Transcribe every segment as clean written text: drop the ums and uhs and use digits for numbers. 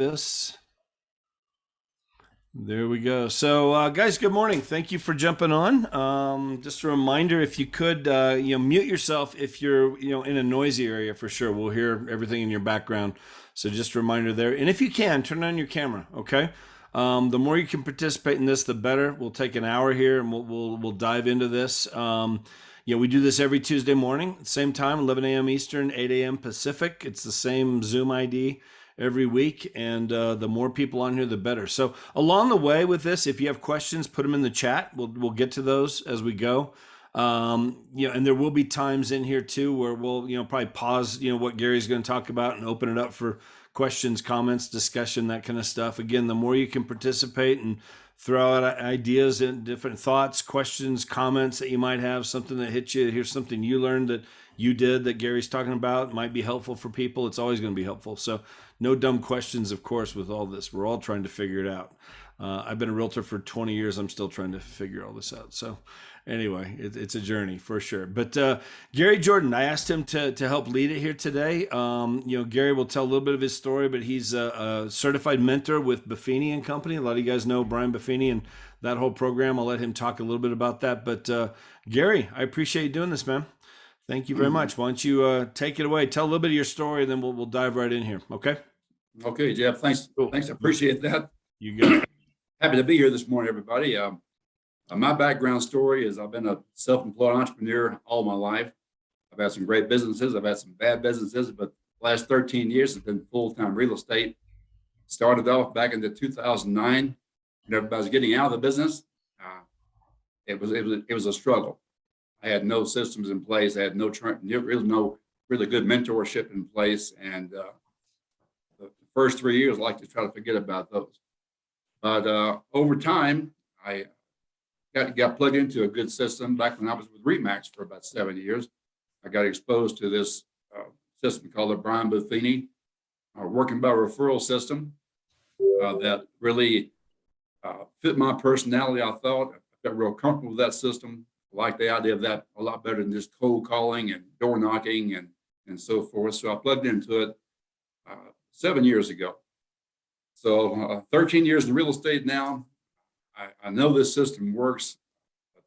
This. There we go. So, guys, good morning. Thank you for jumping on. Just a reminder, if you could, mute yourself if you're, in a noisy area for sure. We'll hear everything in your background. So, just a reminder there. And if you can, turn on your camera. Okay. The more you can participate in this, the better. We'll take an hour here, and we'll dive into this. We do this every Tuesday morning, same time, 11 a.m. Eastern, 8 a.m. Pacific. It's the same Zoom ID every week, and the more people on here, the better. So along the way with this, if you have questions, put them in the chat. We'll get to those as we go. And there will be times in here too where we'll probably pause what Gary's going to talk about and open it up for questions, comments, discussion, that kind of stuff. Again, the more you can participate and throw out ideas and different thoughts, questions, comments that you might have, something that hit you, here's something you learned that you did that Gary's talking about, might be helpful for people. It's always going to be helpful. So no dumb questions, of course, with all this. We're all trying to figure it out. I've been a realtor for 20 years. I'm still trying to figure all this out. So anyway, it's a journey for sure. But Gary Jordan, I asked him to help lead it here today. Gary will tell a little bit of his story, but he's a certified mentor with Buffini and Company. A lot of you guys know Brian Buffini and that whole program. I'll let him talk a little bit about that. But Gary, I appreciate you doing this, man. Thank you very much. Why don't you take it away? Tell a little bit of your story, and then we'll dive right in here. Okay. Okay, Jeff. Thanks. Cool. Thanks. I appreciate that. You got it. Happy to be here this morning, everybody. My background story is I've been a self-employed entrepreneur all my life. I've had some great businesses. I've had some bad businesses, but the last 13 years has been full-time real estate. Started off back in 2009 when everybody was getting out of the business. It was a struggle. I had no systems in place. I had no really good mentorship in place, and the first 3 years, I like to try to forget about those. But over time, I got plugged into a good system. Back when I was with RE/MAX for about 7 years, I got exposed to this system called the Brian Buffini working by referral system that really fit my personality. I thought I got real comfortable with that system. I like the idea of that a lot better than just cold calling and door knocking and so forth. So I plugged into it 7 years ago. So 13 years in real estate now. I know this system works.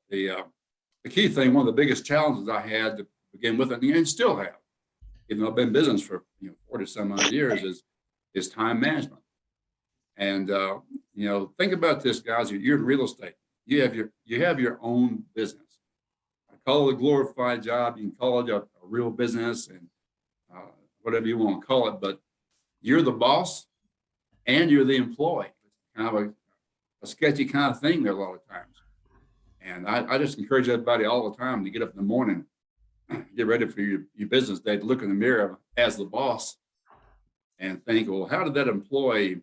The key thing, one of the biggest challenges I had to begin with, and still have, even though I've been in business for 40 some odd years, is time management. And think about this, guys. You're in real estate. You have your own business. I call it a glorified job. You can call it a real business and whatever you want to call it, but you're the boss and you're the employee. It's kind of a sketchy kind of thing there a lot of times. And I just encourage everybody all the time to get up in the morning, get ready for your business day, to look in the mirror as the boss and think, well, how did that employee,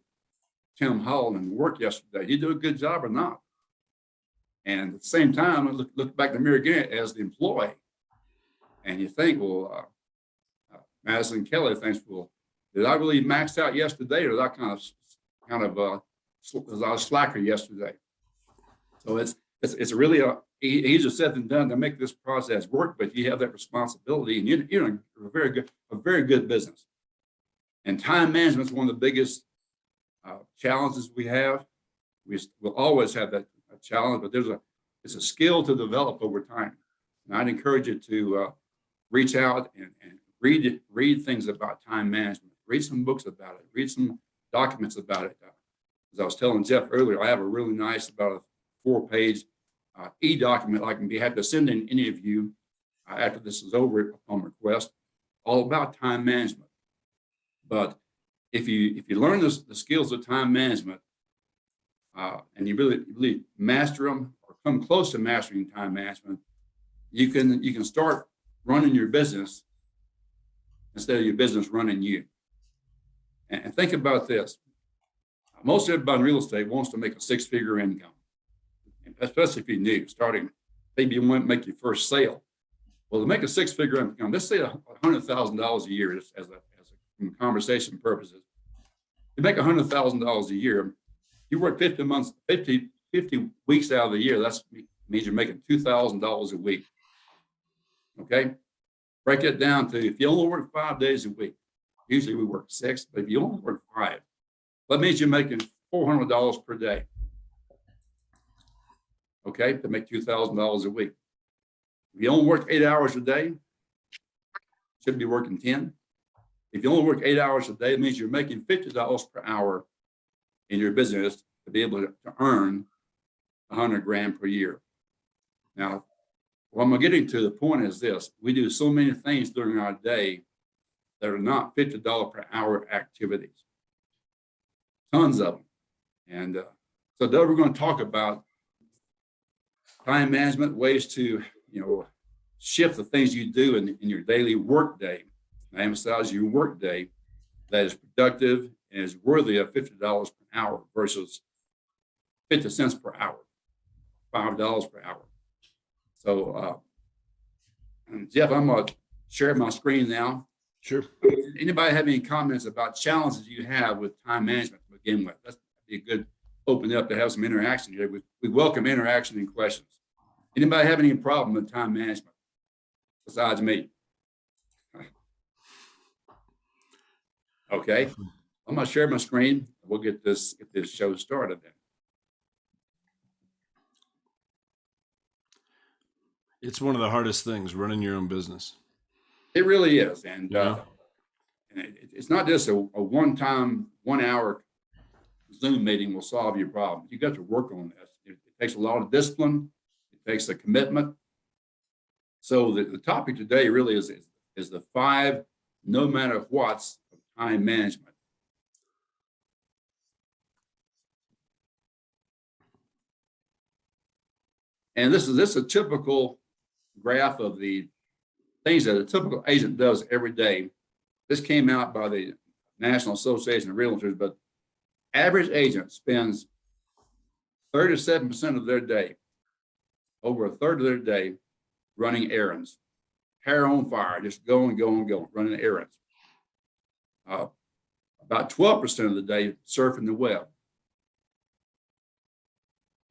Tim Holland, work yesterday? Did he do a good job or not? And at the same time, I look back in the mirror again as the employee. And you think, well, Madison Kelly thinks, well, did I really max out yesterday, or did I kind of was I a slacker yesterday? So it's really easier said than done to make this process work, but you have that responsibility, and you're in a very good business. And time management is one of the biggest challenges we have. We'll always have that challenge, but it's a skill to develop over time. And I'd encourage you to reach out and read things about time management. Read some books about it. Read some documents about it. As I was telling Jeff earlier, I have a really nice, about a 4-page e-document I can be happy to send in any of you after this is over upon request, all about time management. But if you learn the skills of time management and you really master them or come close to mastering time management, you can start running your business instead of your business running you. And think about this. Most everybody in real estate wants to make a 6-figure income, especially if you're new, starting, maybe you want to make your first sale. Well, to make a 6-figure income, let's say $100,000 a year as a conversation purposes. You make $100,000 a year, you work 50 weeks out of the year, that means you're making $2,000 a week. Okay? Break it down to, if you only work 5 days a week, usually we work 6, but if you only work 5, That means you're making $400 per day. Okay, to make $2,000 a week. If you only work 8 hours a day, should be working 10. If you only work 8 hours a day, it means you're making $50 per hour in your business to be able to earn 100 grand per year. Now, what I'm getting to the point is this: we do so many things during our day that are not $50 per hour activities. Tons of them. And so today we're going to talk about time management, ways to, shift the things you do in your daily work day. I emphasize your work day that is productive and is worthy of $50 per hour versus 50 cents per hour, $5 per hour. So, Jeff, I'm going to share my screen now. Sure. Anybody have any comments about challenges you have with time management to begin with? That's be a good open up to have some interaction here. We welcome interaction and questions. Anybody have any problem with time management besides me? Okay, I'm going to share my screen. We'll get this show started then. It's one of the hardest things, running your own business. It really is, and Yeah. it's not just a one-time 1 hour Zoom meeting will solve your problem. You got to work on this. It takes a lot of discipline. It takes a commitment. So the topic today really is the 5 no matter what's of time management. And this is a typical graph of the things that a typical agent does every day. This came out by the National Association of Realtors, but average agent spends 37% of their day, over a third of their day, running errands, hair on fire, just going, running errands. About 12% of the day surfing the web.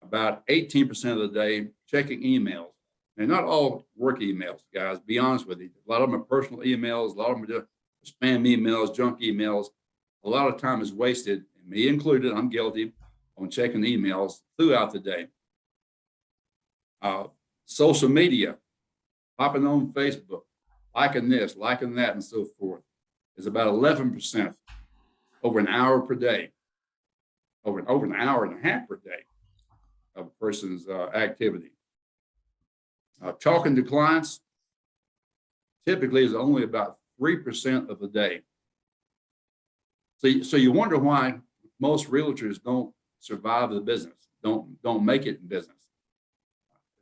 About 18% of the day checking emails. And not all work emails, guys, be honest with you. A lot of them are personal emails, a lot of them are just spam emails, junk emails. A lot of time is wasted, and me included, I'm guilty, on checking emails throughout the day. Social media, popping on Facebook, liking this, liking that, and so forth, is about 11%, over an hour per day, over an hour and a half per day of a person's activity. Talking to clients typically is only about 3% of the day. So you wonder why most realtors don't survive the business, don't make it in business.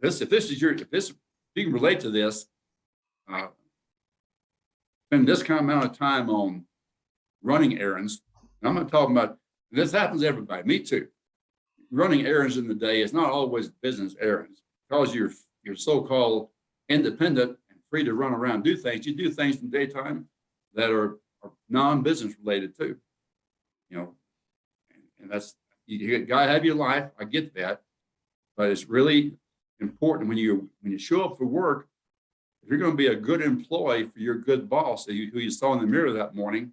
If you can relate to this, spend this kind of amount of time on running errands. And I'm not talking about, this happens to everybody, me too. Running errands in the day is not always business errands, because you're so-called independent and free to run around, do things. You do things in the daytime that are non-business related too. And that's, you gotta have your life. I get that, but it's really important when you show up for work. If you're going to be a good employee for your good boss who you saw in the mirror that morning,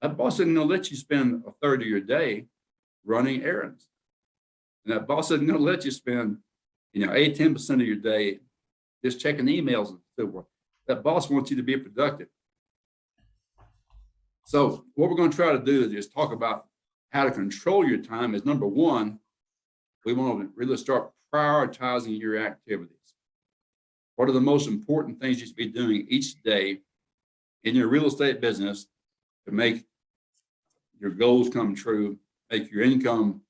that boss isn't going to let you spend a third of your day running errands. And that boss isn't going to let you spend, 8-10% of your day just checking emails and so forth. That boss wants you to be productive. So what we're going to try to do is just talk about how to control your time. Is number one, we want to really start prioritizing your activities. What are the most important things you should be doing each day in your real estate business to make your goals come true, make your income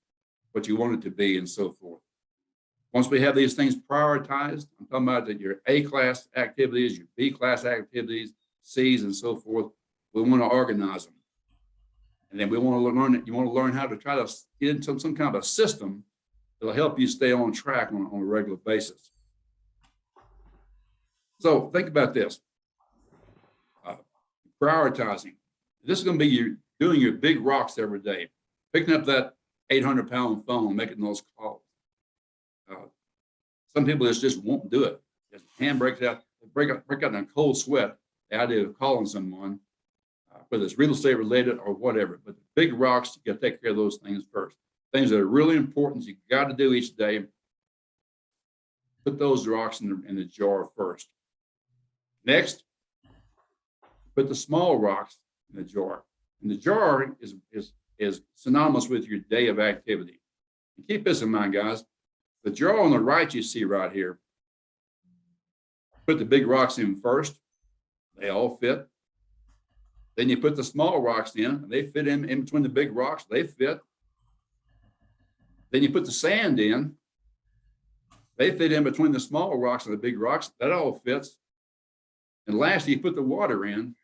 what you want it to be, and so forth. Once we have these things prioritized, I'm talking about your A-class activities, your B-class activities, C's, and so forth. We want to organize them. And then we want to learn it. You want to learn how to try to get into some kind of a system that'll help you stay on track on a regular basis. So think about this. Prioritizing. This is going to be you doing your big rocks every day, picking up that 800-pound phone, making those calls. Some people just won't do it. Just hand breaks out, break out in a cold sweat, the idea of calling someone. whether it's real estate related or whatever. But the big rocks, you got to take care of those things first. Things that are really important, you got to do each day. Put those rocks in the jar first. Next, put the small rocks in the jar. And the jar is synonymous with your day of activity. And keep this in mind, guys. The jar on the right you see right here, put the big rocks in first. They all fit. Then you put the small rocks in, and they fit in between the big rocks. They fit. Then you put the sand in. They fit in between the small rocks and the big rocks. That all fits. And lastly, you put the water in.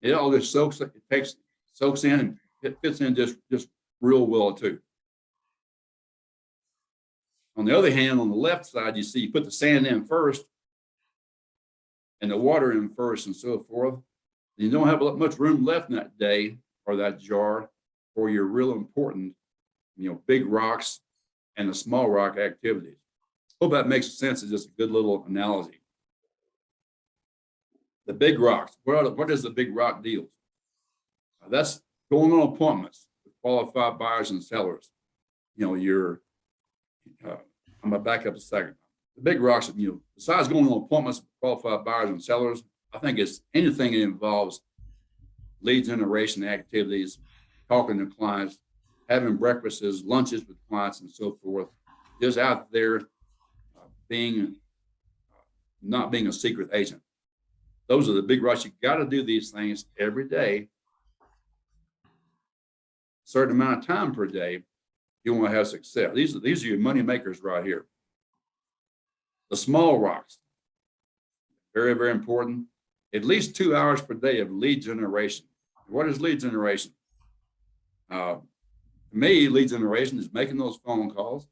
It all just soaks in, and it fits in just real well too. On the other hand, on the left side, you see you put the sand in first and the water in first and so forth. You don't have much room left in that day or that jar for your real important, big rocks and the small rock activities. Hope that makes sense. It's just a good little analogy. The big rocks. What is the big rock deal? That's going on appointments with qualified buyers and sellers. I'm gonna back up a second. The big rocks, besides going on appointments with qualified buyers and sellers, I think it's anything that involves lead generation activities, talking to clients, having breakfasts, lunches with clients, and so forth. Just out there not being a secret agent. Those are the big rocks. You got to do these things every day, a certain amount of time per day. You want to have success. These are your money makers right here. The small rocks, very, very important. At least 2 hours per day of lead generation. What is lead generation? To me, lead generation is making those phone calls,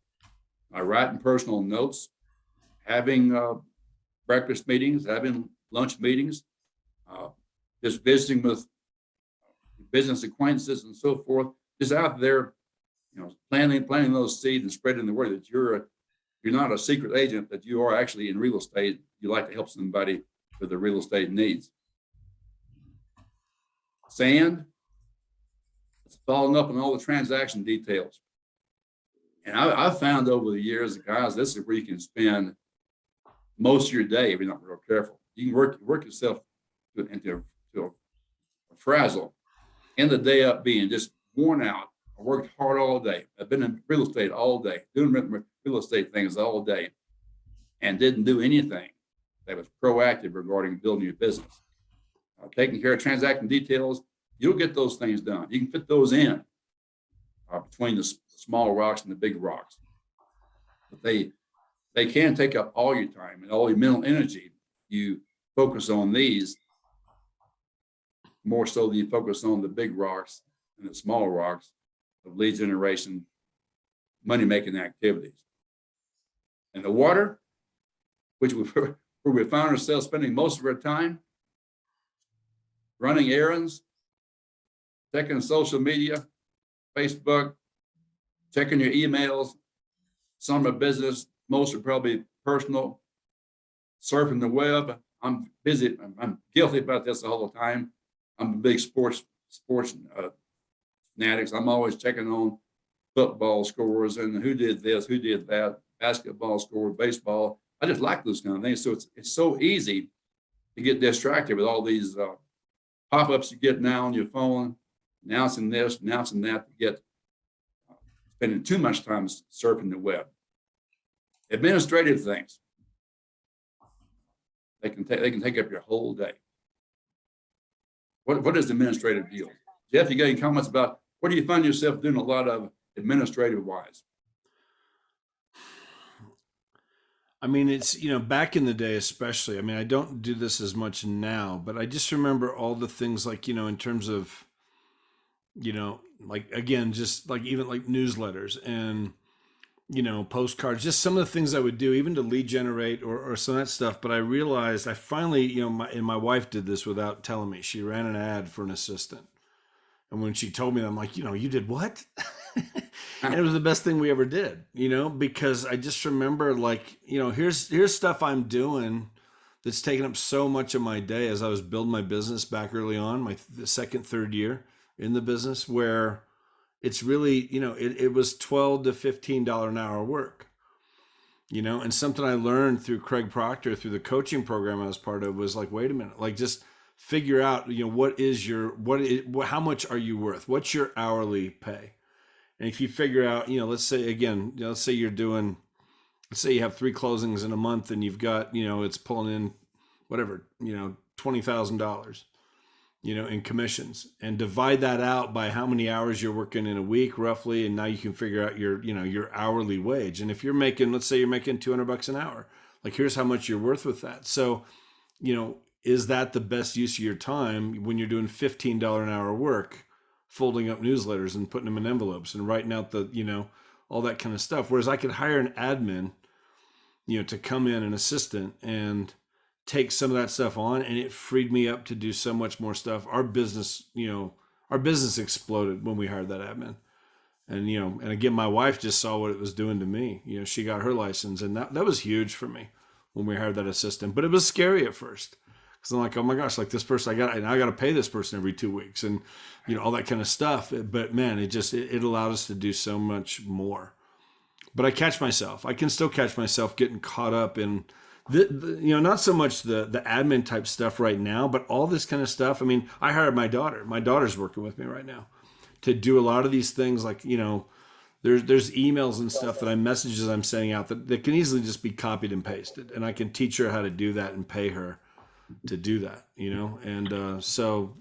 writing personal notes, having breakfast meetings, having lunch meetings, just visiting with business acquaintances and so forth. Just out there, planting those seeds and spreading the word that you're not a secret agent, that you are actually in real estate. You like to help somebody with their real estate needs. Sand, it's following up on all the transaction details. And I've found over the years, guys, this is where you can spend most of your day if you're not real careful. You can work yourself into a frazzle, end the day up being just worn out. I worked hard all day. I've been in real estate all day, doing real estate things all day, and didn't do anything that was proactive regarding building your business. Taking care of transaction details, you'll get those things done. You can fit those in between the small rocks and the big rocks. But they can take up all your time and all your mental energy. You focus on these more so than you focus on the big rocks and the small rocks of lead generation, money-making activities. And the water, where we found ourselves spending most of our time, running errands, checking social media, Facebook, checking your emails, some are business, most are probably personal, surfing the web. I'm busy. I'm guilty about this all the time. I'm a big sports fanatics. I'm always checking on football scores and who did this, who did that, basketball score, baseball. I just like those kind of things. So it's so easy to get distracted with all these pop-ups you get now on your phone, announcing this, announcing that, to get spending too much time surfing the web. Administrative things, they can take up your whole day. What is the administrative deal? Jeff, you got any comments about what do you find yourself doing a lot of administrative wise? I mean, it's, back in the day, especially, I mean, I don't do this as much now, but I just remember all the things like, in terms of, like, again, just like even like newsletters and, postcards, just some of the things I would do, even to lead generate or some of that stuff. But I realized I finally, my wife did this without telling me. She ran an ad for an assistant. And when she told me, I'm like, you did what? And it was the best thing we ever did, because I just remember like, here's stuff I'm doing that's taken up so much of my day as I was building my business back early on, the second, third year in the business, where it's really, it was $12 to $15 an hour work, and something I learned through Craig Proctor, through the coaching program I was part of, was like, wait a minute, like just figure out, how much are you worth? What's your hourly pay? And if you figure out, let's say again, let's say let's say you have 3 closings in a month and you've got, it's pulling in whatever, $20,000, in commissions, and divide that out by how many hours you're working in a week roughly. And now you can figure out your hourly wage. And if you're making, let's say you're making $200 an hour, like here's how much you're worth with that. So, is that the best use of your time when you're doing $15 an hour work, folding up newsletters and putting them in envelopes and writing out all that kind of stuff? Whereas I could hire an admin, to come in, an assistant, and take some of that stuff on, and it freed me up to do so much more stuff. Our business exploded when we hired that admin. And again, my wife just saw what it was doing to me. She got her license, and that was huge for me when we hired that assistant. But it was scary at first, because I'm like, oh my gosh, like this person, I got to pay this person every 2 weeks, and all that kind of stuff. But man, it allowed us to do so much more. But I can still catch myself getting caught up in not so much the admin type stuff right now, but all this kind of stuff. I mean, I hired my daughter. My daughter's working with me right now to do a lot of these things. Like, there's emails and stuff messages I'm sending out that can easily just be copied and pasted. And I can teach her how to do that and pay her to do that, And so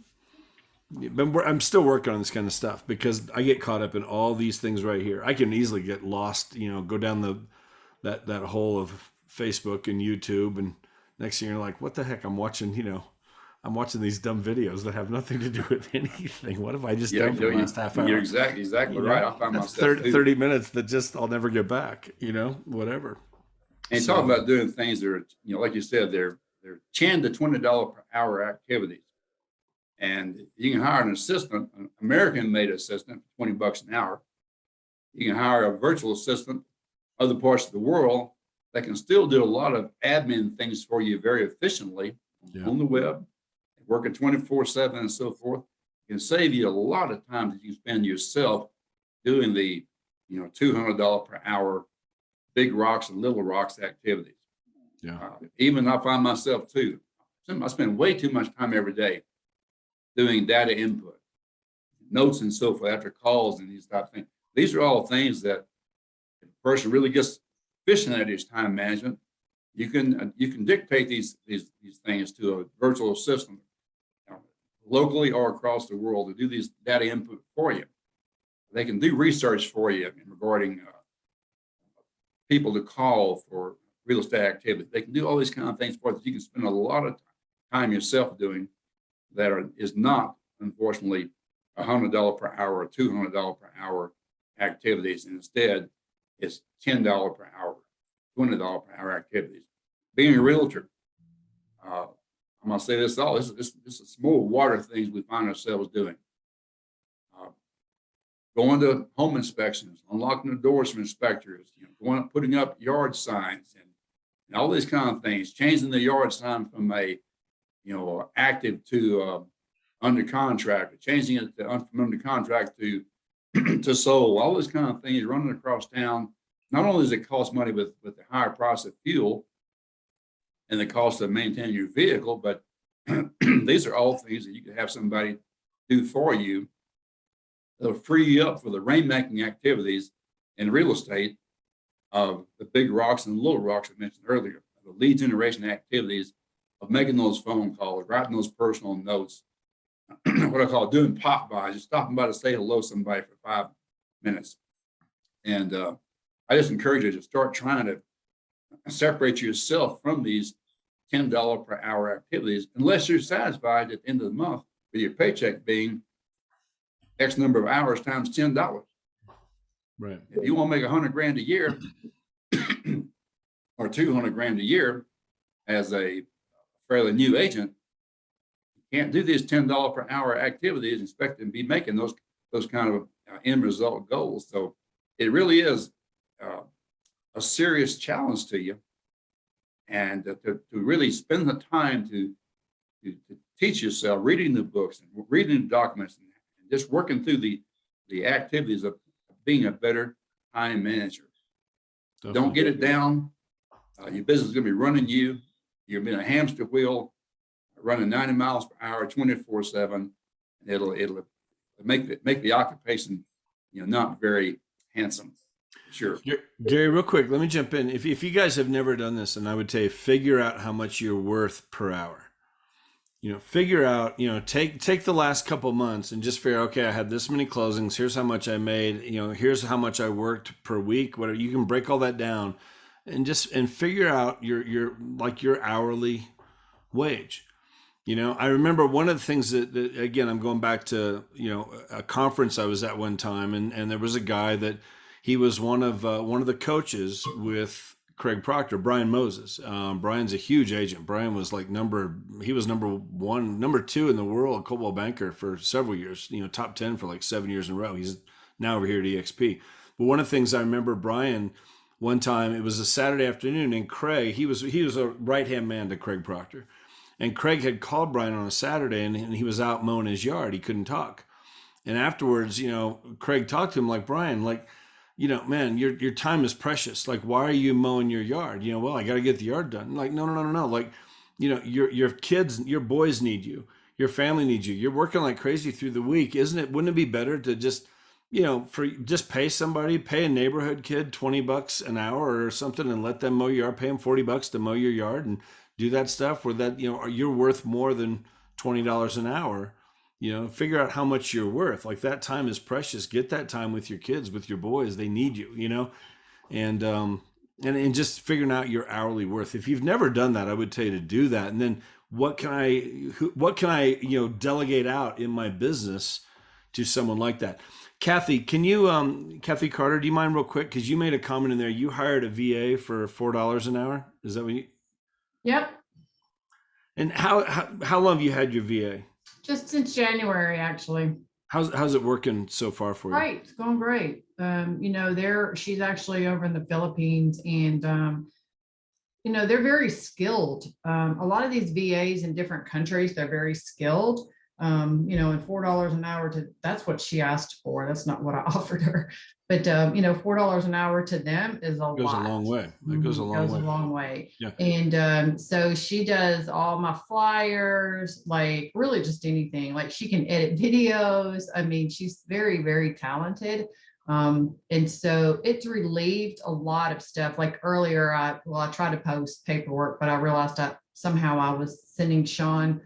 I'm still working on this kind of stuff because I get caught up in all these things right here. I can easily get lost, go down that hole of Facebook and YouTube, and next thing you're like, what the heck? I'm watching these dumb videos that have nothing to do with anything. What have I just done for the last half hour? You're exactly right. I find myself 30 minutes that just I'll never get back, whatever. And talking about doing things that are, like you said, they're $10 to $20 per hour activities. And you can hire an assistant, an American-made assistant, for $20 an hour. You can hire a virtual assistant, other parts of the world, that can still do a lot of admin things for you very efficiently on the web, working 24/7 and so forth. It can save you a lot of time that you spend yourself doing the, $200 per hour big rocks and little rocks activities. Yeah. Even I find myself too. I spend way too much time every day doing data input, notes and so forth after calls and these type of things. These are all things that if a person really gets efficient at his time management, you can dictate these things to a virtual assistant, locally or across the world, to do these data input for you. They can do research for you regarding people to call for real estate activity. They can do all these kind of things for you that you can spend a lot of time yourself doing that is not, unfortunately, $100 per hour or $200 per hour activities. And instead, it's $10 per hour, $20 per hour activities. Being a realtor, I'm going to say this all, this is small water things we find ourselves doing. Going to home inspections, unlocking the doors from inspectors, putting up yard signs and all these kind of things, changing the yard sign from a active to under contract, changing it from under contract to to sold, all those kind of things running across town. Not only does it cost money with the higher price of fuel and the cost of maintaining your vehicle, but these are all things that you can have somebody do for you. They'll free you up for the rainmaking activities in real estate of the big rocks and little rocks I mentioned earlier, the lead generation activities of making those phone calls, writing those personal notes, what I call doing pop bys, just stopping by to say hello to somebody for 5 minutes. And I just encourage you to start trying to separate yourself from these $10 per hour activities, unless you're satisfied at the end of the month with your paycheck being X number of hours times $10. Right. If you want to make 100 grand a year or 200 grand a year as a fairly new agent, you can't do these $10 per hour activities and expect to be making those kind of end result goals. So it really is a serious challenge to you. and to really spend the time to teach yourself, reading the books and reading the documents and just working through the activities of being a better time manager. Definitely. Don't get it down. Your business is going to be running you. You're being a hamster wheel, running 90 miles per hour, 24/7. It'll make the occupation, not very handsome. Sure. Gary, real quick, let me jump in. If you guys have never done this, and I would say figure out how much you're worth per hour. Figure out, take the last couple months and just figure, okay, I had this many closings. Here's how much I made. Here's how much I worked per week. Whatever, you can break all that down, and figure out your hourly wage. I remember one of the things that again, I'm going back to a conference I was at one time, and there was a guy that he was one of the coaches with Craig Proctor, Brian Moses. Brian's a huge agent. Brian was number 1, number 2 in the world, Coldwell Banker for several years, top 10 for 7 years in a row. He's now over here at EXP. But one of the things I remember Brian, one time, it was a Saturday afternoon, and Craig, he was a right-hand man to Craig Proctor. And Craig had called Brian on a Saturday, and he was out mowing his yard. He couldn't talk. And afterwards, Craig talked to him like, Brian, man, your time is precious. Why are you mowing your yard? Well, I got to get the yard done. No. Your kids, your boys need you. Your family needs you. You're working like crazy through the week. Wouldn't it be better to just, pay a neighborhood kid $20 an hour or something and let them mow your yard, pay them $40 to mow your yard and do that stuff where that, you're worth more than $20 an hour. Figure out how much you're worth. That time is precious. Get that time with your kids, with your boys. They need you, and just figuring out your hourly worth. If you've never done that, I would tell you to do that. And then what can I delegate out in my business to someone like that? Kathy, can you, Kathy Carter, do you mind real quick? Cause you made a comment in there. You hired a VA for $4 an hour. Is that what you? Yep. And how long have you had your VA? Just since January, actually. How's it working so far for you? Right, it's going great. She's actually over in the Philippines, and they're very skilled. A lot of these VAs in different countries, they're very skilled. And $4 an hour that's what she asked for. That's not what I offered her. But $4 an hour to them is a lot. It goes a long way. It goes a long way. Goes a long way. Yeah. And so she does all my flyers, really just anything. She can edit videos. I mean, she's very, very talented. And so it's relieved a lot of stuff. Earlier, I tried to post paperwork, but I realized that somehow I was sending Sean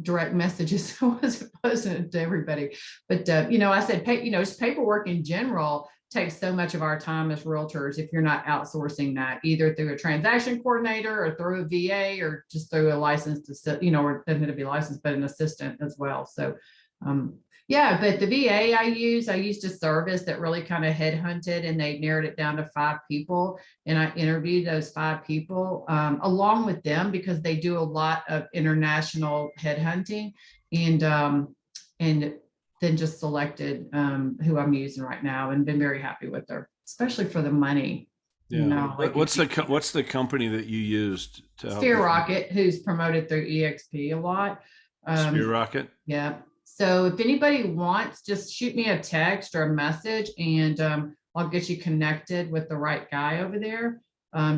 direct messages. I wasn't posting it to everybody, but I said, just paperwork in general takes so much of our time as realtors. If you're not outsourcing that either through a transaction coordinator or through a VA or just through a licensed, or doesn't have to be licensed, but an assistant as well. So, but the VA I used a service that really kind of headhunted, and they narrowed it down to 5 people. And I interviewed those 5 people along with them because they do a lot of international headhunting, and then just selected who I'm using right now and been very happy with her, especially for the money. Yeah. What's the company that you used to help? Sphere Rocket, who's promoted through EXP a lot. Sphere Rocket. Yeah. So if anybody wants, just shoot me a text or a message, and I'll get you connected with the right guy over there.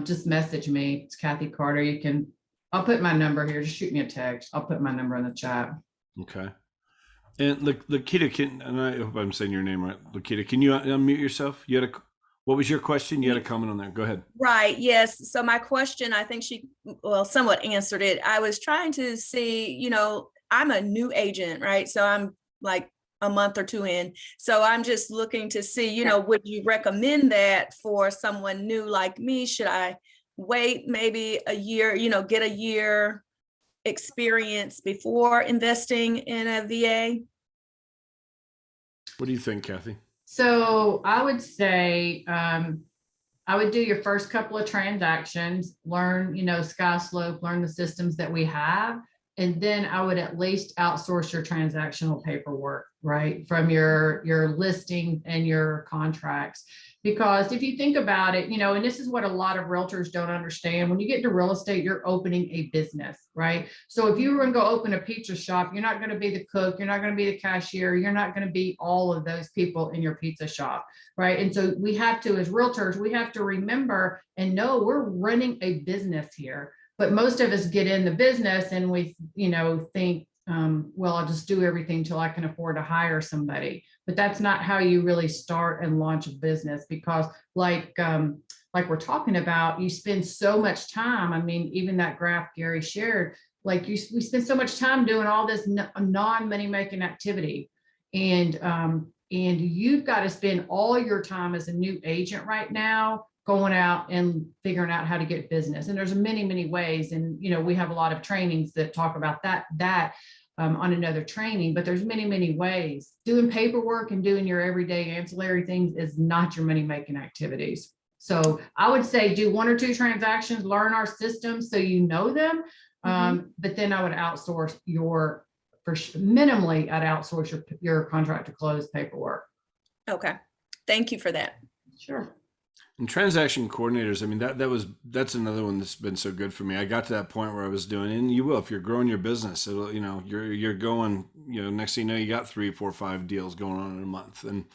Just message me. It's Kathy Carter. I'll put my number here. Just shoot me a text. I'll put my number in the chat. Okay. And Lakita, and I hope I'm saying your name right. Lakita, can you unmute yourself? What was your question? You had a comment on there. Go ahead. Right. Yes. So my question, I think she somewhat answered it. I was trying to see, I'm a new agent, right? So I'm a month or 2 in. So I'm just looking to see, would you recommend that for someone new like me? Should I wait maybe a year, get a year experience before investing in a VA? What do you think, Kathy? So I would say I would do your first couple of transactions, learn, sky slope, learn the systems that we have. And then I would at least outsource your transactional paperwork, right? From your listing and your contracts. Because if you think about it, and this is what a lot of realtors don't understand. When you get into real estate, you're opening a business, right? So if you were going to go open a pizza shop, you're not going to be the cook, you're not going to be the cashier, you're not going to be all of those people in your pizza shop, right? And so we have to, as realtors, we have to remember and know we're running a business here. But most of us get in the business and we, think, well, I'll just do everything till I can afford to hire somebody. But that's not how you really start and launch a business, because like we're talking about, you spend so much time. I mean, even that graph Gary shared, we spend so much time doing all this non-money making activity. And you've got to spend all your time as a new agent right now going out and figuring out how to get business. And there's many, many ways. And, we have a lot of trainings that talk about that on another training, but there's many, many ways. Doing paperwork and doing your everyday ancillary things is not your money-making activities. So I would say do 1 or 2 transactions, learn our systems so you know them. But then I would outsource minimally, I'd outsource your contract to close paperwork. Okay. Thank you for that. Sure. And transaction coordinators, I mean, that's another one that's been so good for me. I got to that point where I was doing, and you will, if you're growing your business, it'll, you're going, next thing you know, you got 3, 4, 5 deals going on in a month. And,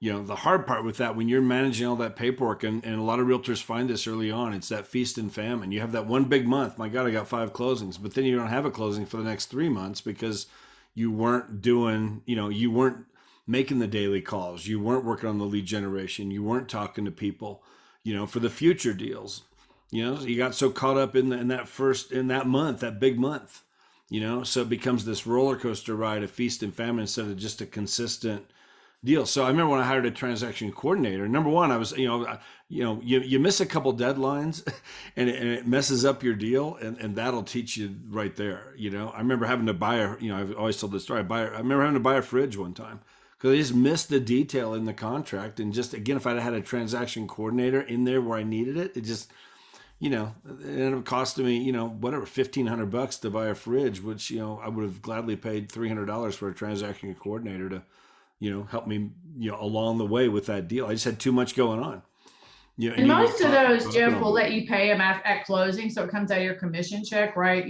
the hard part with that, when you're managing all that paperwork, and a lot of realtors find this early on, it's that feast and famine. You have that one big month. My God, I got 5 closings, but then you don't have a closing for the next 3 months because you weren't doing, you weren't making the daily calls. You weren't working on the lead generation. You weren't talking to people, for the future deals. You got so caught up in that month, that big month, so it becomes this roller coaster ride of feast and famine instead of just a consistent deal. So I remember when I hired a transaction coordinator, number one, I was, you miss a couple deadlines and it messes up your deal, and that'll teach you right there. I remember having to buy I've always told this story. I remember having to buy a fridge one time, because I just missed the detail in the contract. And just, again, if I'd had a transaction coordinator in there where I needed it, it just, it ended up costing me, whatever, $1,500 to buy a fridge, which, I would have gladly paid $300 for a transaction coordinator to, help me, along the way with that deal. I just had too much going on. And most of those, Jeff, will let you pay them at closing. So it comes out of your commission check, right?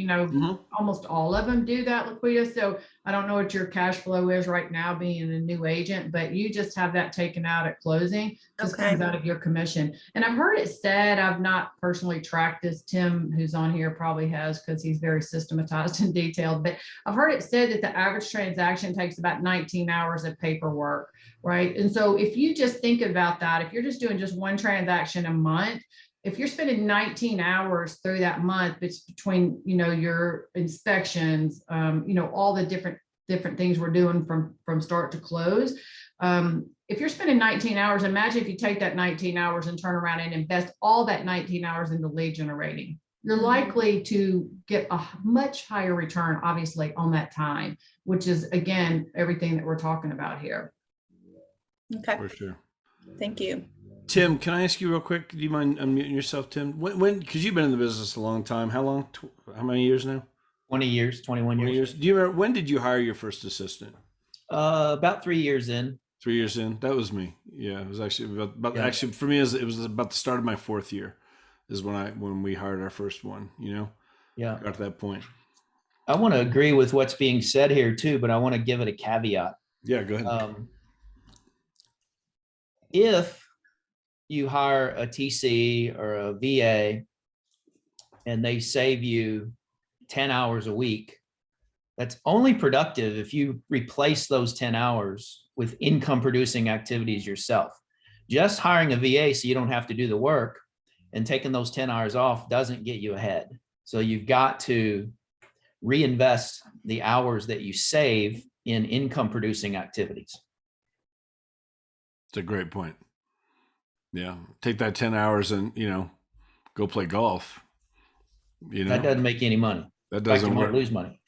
Almost all of them do that, Laquita. So I don't know what your cash flow is right now being a new agent, but you just have that taken out at closing. Just comes out of your commission. And I've heard it said, I've not personally tracked this. Tim, who's on here, probably has, because he's very systematized and detailed. But I've heard it said that the average transaction takes about 19 hours of paperwork, right? And so if you just think about that, if you're just doing just one transaction a month, if you're spending 19 hours through that month, it's between, your inspections, all the different things we're doing from start to close. If you're spending 19 hours, imagine if you take that 19 hours and turn around and invest all that 19 hours into lead generating. You're likely to get a much higher return, obviously, on that time, which is, again, everything that we're talking about here. Okay. For sure. Thank you. Tim, can I ask you real quick? Do you mind unmuting yourself, Tim? When, because you've been in the business a long time. How long? How many years now? 20 years, 21 years. Do you remember, when did you hire your first assistant? About 3 years in. 3 years in. That was me. Yeah, it was actually actually for me, it was about the start of my 4th year is when we hired our first one. Yeah. Got to that point. I want to agree with what's being said here too, but I want to give it a caveat. Yeah, go ahead. If you hire a TC or a VA and they save you 10 hours a week, that's only productive if you replace those 10 hours with income producing activities yourself. Just hiring a VA so you don't have to do the work and taking those 10 hours off doesn't get you ahead. So you've got to reinvest the hours that you save in income producing activities. It's a great point. Yeah. Take that 10 hours and, go play golf. That doesn't make you any money. That In fact, you doesn't might work. lose money.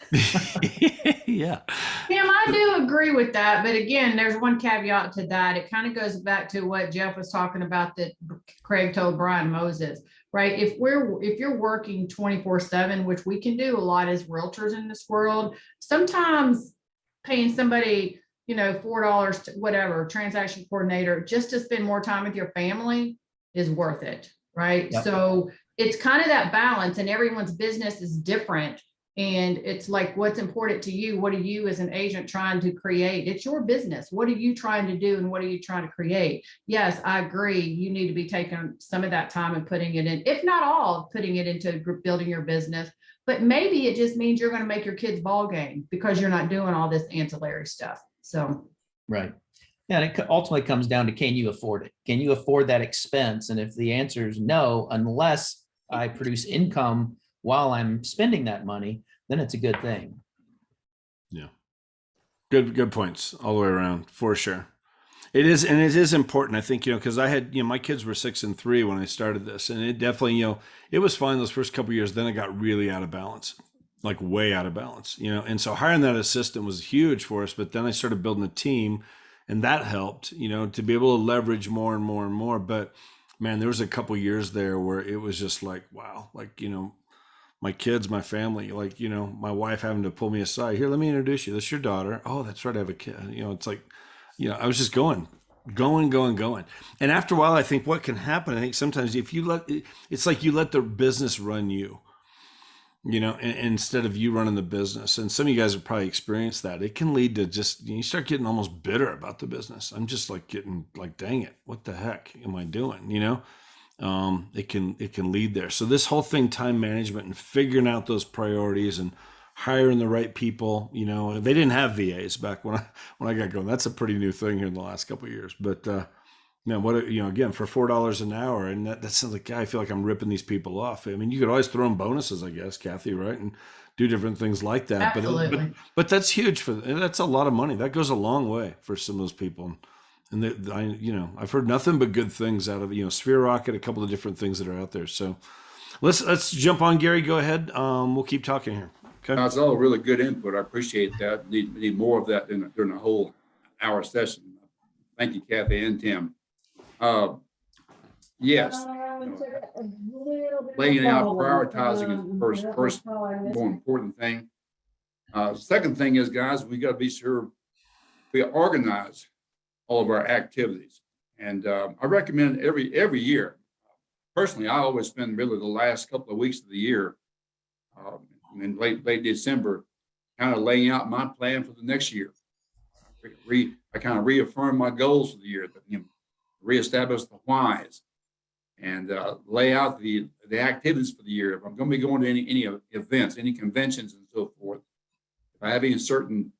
Yeah. Tim, I do agree with that, but again, there's one caveat to that. It kind of goes back to what Jeff was talking about that Craig told Brian Moses, right? If you're working 24/7, which we can do a lot as realtors in this world, sometimes paying somebody, $4 to whatever, transaction coordinator, just to spend more time with your family is worth it, right? Yep. So it's kind of that balance, and everyone's business is different. And it's like, what's important to you? What are you as an agent trying to create? It's your business. What are you trying to do? And what are you trying to create? Yes, I agree. You need to be taking some of that time and putting it in, if not all, putting it into building your business. But maybe it just means you're going to make your kids' ball game because you're not doing all this ancillary stuff. So. Right. Yeah, and it ultimately comes down to, can you afford it? Can you afford that expense? And if the answer is no, unless I produce income while I'm spending that money, then it's a good thing. Yeah. Good points all the way around, for sure. It is, and it is important, I think, because I had, my kids were 6 and 3 when I started this, and it definitely, it was fine those first couple of years. Then it got really out of balance, like way out of balance, and so hiring that assistant was huge for us. But then I started building a team, and that helped, to be able to leverage more and more and more. But man, there was a couple of years there where it was just like, wow, like, my kids, my family, like, my wife having to pull me aside. Here, let me introduce you. This is your daughter. Oh, that's right. I have a kid. It's like, I was just going. And after a while, I think what can happen, I think sometimes if you it's like you let the business run you, instead of you running the business. And some of you guys have probably experienced that. It can lead to just, you start getting almost bitter about the business. I'm just like getting like, dang it, what the heck am I doing? It can lead there. So this whole thing, time management and figuring out those priorities and hiring the right people, they didn't have VAs back when I got going. That's a pretty new thing here in the last couple of years. But man, again, for $4 an hour, and that sounds like, I feel like I'm ripping these people off. I mean, you could always throw them bonuses, I guess, Kathy, right? And do different things like that. Absolutely. But that's huge that's a lot of money. That goes a long way for some of those people. And I've heard nothing but good things out of, Sphere Rocket, a couple of different things that are out there. So let's jump on, Gary. Go ahead. We'll keep talking here. Okay. That's all really good input. I appreciate that. Need more of that during the whole hour session. Thank you, Kathy and Tim. Yes, laying out, prioritizing is the first more important thing. Second thing is, guys, we got to be sure we organize all of our activities. And I recommend every year. Personally, I always spend really the last couple of weeks of the year in late December, kind of laying out my plan for the next year. I kind of reaffirm my goals for the year, reestablish the whys, and lay out the activities for the year. If I'm going to be going to any events, any conventions and so forth, if I have any certain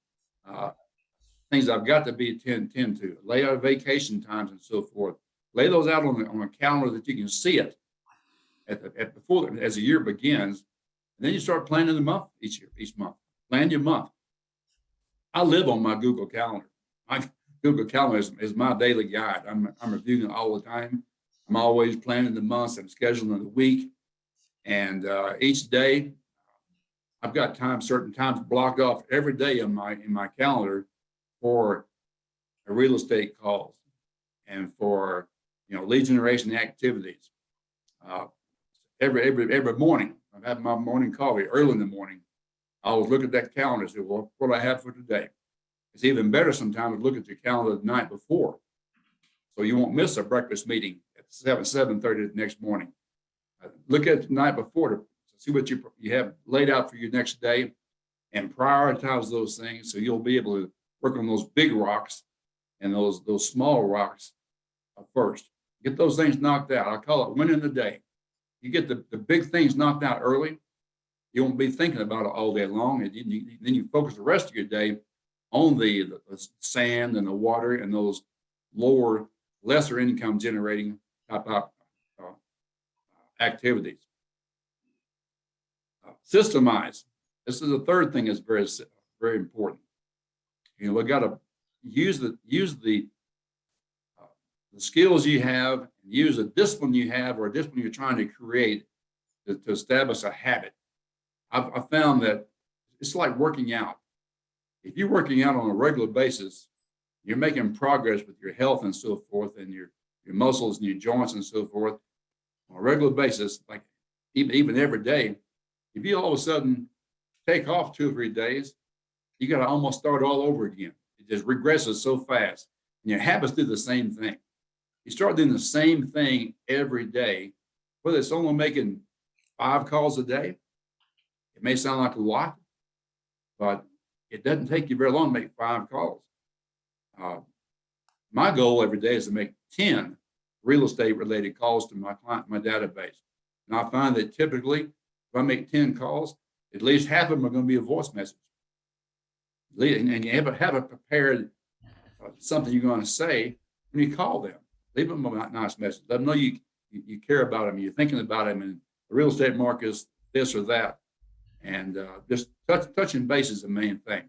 things I've got to attend to, lay out vacation times and so forth, lay those out on a calendar that you can see it before as the year begins. And then you start planning the month each month. Plan your month. I live on my Google Calendar. My Google Calendar is my daily guide. I'm reviewing it all the time. I'm always planning the months. I'm scheduling the week. And each day, I've got certain times blocked off every day in my calendar for real estate calls and for lead generation activities. Every morning, I'm having my morning coffee early in the morning. I always look at that calendar and say, well, what do I have for today? It's even better sometimes to look at your calendar the night before, so you won't miss a breakfast meeting at 7:30 the next morning. Look at it the night before to see what you have laid out for your next day, and prioritize those things so you'll be able to work on those big rocks and those small rocks first. Get those things knocked out. I call it winning the day. You get the big things knocked out early, you won't be thinking about it all day long. And then you focus the rest of your day on the sand and the water and those lesser income generating type of activities. Systemize. This is the third thing that's very, very important. We got to use the skills you have, use a discipline you have, or a discipline you're trying to create to establish a habit. I've found that it's like working out. If you're working out on a regular basis, you're making progress with your health and so forth, and your muscles and your joints and so forth on a regular basis, like even every day. If you all of a sudden take off 2 or 3 days, you got to almost start all over again. It just regresses so fast. And your habits do the same thing. You start doing the same thing every day, whether it's only making 5 calls a day. It may sound like a lot, but it doesn't take you very long to make 5 calls. My goal every day is to make 10 real estate related calls to my client, my database. And I find that typically, if I make 10 calls, at least half of them are going to be a voice message. And you have it prepared, something you're going to say when you call them. Leave them a nice message. Let them know you care about them, you're thinking about them, and the real estate market is this or that. And just touching base is the main thing.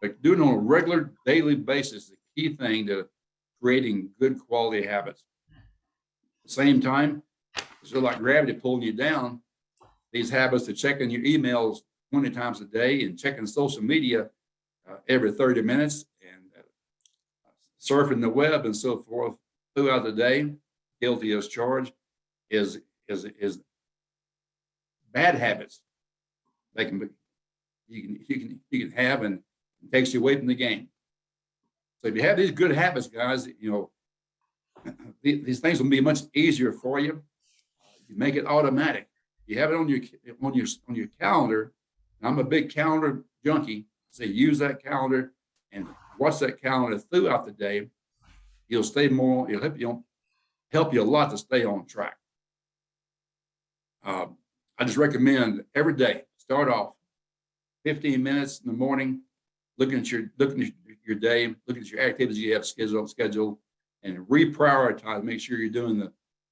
But doing it on a regular daily basis is the key thing to creating good quality habits. At the same time, it's sort of like gravity pulling you down. These habits of checking your emails 20 times a day and checking social media every 30 minutes and surfing the web and so forth throughout the day, guilty as charged, is bad habits. They can you can have, and it takes you away from the game. So if you have these good habits, guys, these things will be much easier for you. You make it automatic. You have it on your calendar. And I'm a big calendar junkie. So use that calendar and watch that calendar throughout the day. You'll stay more. It'll help you a lot to stay on track. I just recommend every day start off 15 minutes in the morning, looking at your day, looking at your activities you have scheduled, and reprioritize. Make sure you're doing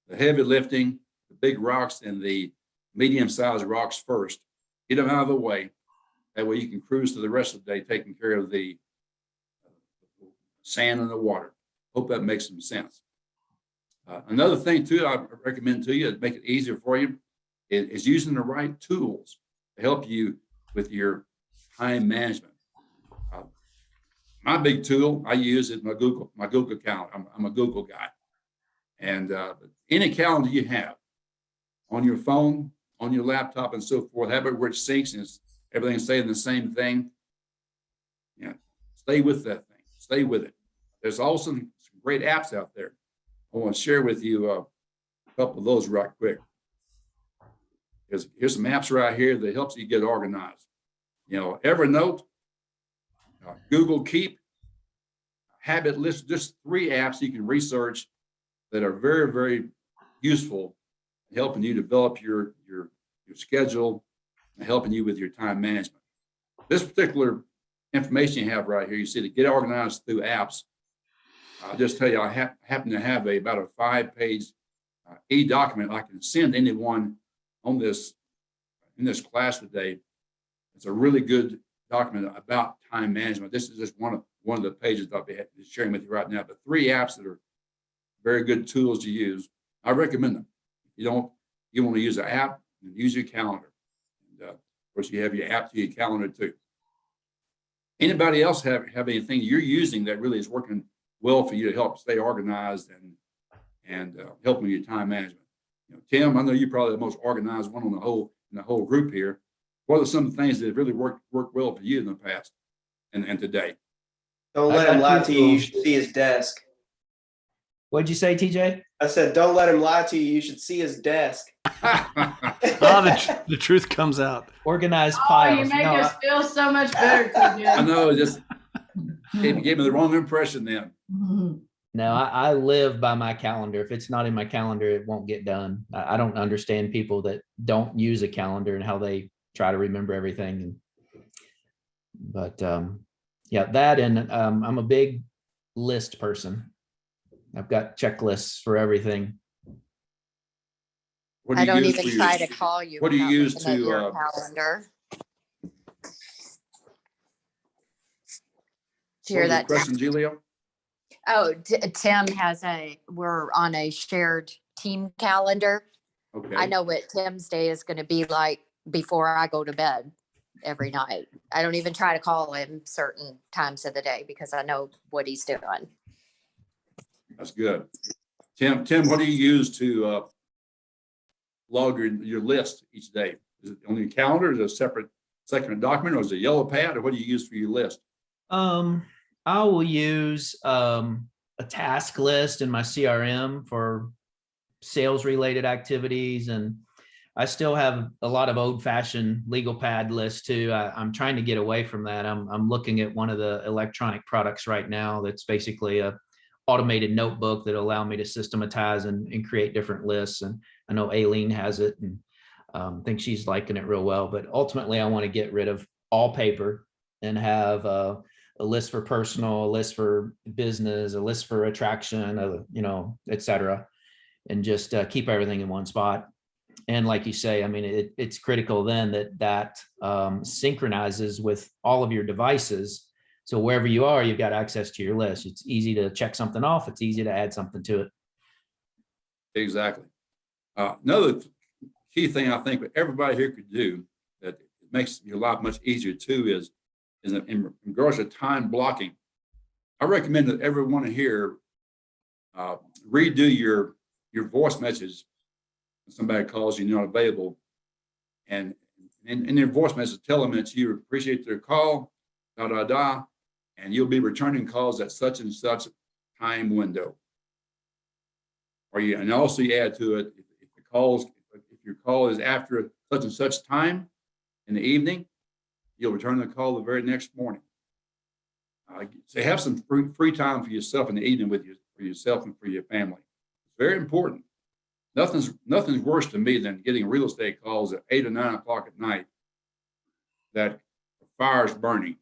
the heavy lifting, the big rocks, and the medium-sized rocks first. Get them out of the way. That way you can cruise to the rest of the day, taking care of the sand and the water. Hope that makes some sense. Another thing too, I recommend to you to make it easier for you is using the right tools to help you with your time management. My big tool I use is my Google calendar. I'm a Google guy. And any calendar you have on your phone, on your laptop, and so forth, have it where it syncs and everything's saying the same thing. Yeah, stay with that thing. Stay with it. There's also some great apps out there. I want to share with you a couple of those right quick. Here's some apps right here that helps you get organized. Evernote, Google Keep, Habit List, just 3 apps you can research that are very, very useful in helping you develop your schedule and helping you with your time management. This particular information you have right here, you see to get organized through apps. I'll just tell you, I happen to have about a 5-page e-document I can send anyone on in this class today. It's a really good document about time management. This is just one of the pages I'll be sharing with you right now. But 3 apps that are very good tools to use. I recommend them. You want to use an app, and use your calendar. And of course, you have your app to your calendar too. Anybody else have anything you're using that really is working well for you to help stay organized and helping with your time management? Tim, I know you're probably the most organized one in the whole group here. What are some of the things that have really worked well for you in the past and today? Don't let him lie to you. You should see his desk. What'd you say, TJ? I said, don't let him lie to you. You should see his desk. The truth comes out. Organized Oh, piles. you make No, us feel so much better, I TJ. know, just gave me the wrong impression then. No, I live by my calendar. If it's not in my calendar, it won't get done. I don't understand people that don't use a calendar and how they try to remember everything. But yeah, that, and I'm a big list person. I've got checklists for everything. What do I you don't use even for try your- to call you. what do you without use looking at to, your calendar? Do you hear what was your that? question, Julia? Oh, Tim has we're on a shared team calendar. Okay. I know what Tim's day is going to be like before I go to bed every night. I don't even try to call him certain times of the day because I know what he's doing. That's good. Tim, what do you use to log your list each day? Is it on your calendar? Is it a separate document, or is it a yellow pad, or what do you use for your list? I will use a task list in my CRM for sales related activities, and I still have a lot of old fashioned legal pad lists too. I'm trying to get away from that. I'm looking at one of the electronic products right now that's basically a automated notebook that allow me to systematize and create different lists. And I know Aileen has it, and I think she's liking it real well. But ultimately, I want to get rid of all paper and have a list for personal, a list for business, a list for attraction, et cetera, and just keep everything in one spot. And like you say, I mean, it's critical then that synchronizes with all of your devices. So wherever you are, you've got access to your list. It's easy to check something off. It's easy to add something to it. Exactly. Another key thing I think that everybody here could do that makes your life much easier too is in regards to time blocking. I recommend that everyone here redo your voice message when somebody calls you, you're not available, and in your voice message, tell them that you appreciate their call, and you'll be returning calls at such and such time window. And also you add to it, if your call is after such and such time in the evening, you'll return the call the very next morning. So have some free time for yourself in the evening for yourself and for your family. It's very important. Nothing's worse to me than getting real estate calls at 8 or 9 o'clock at night that the fire's burning.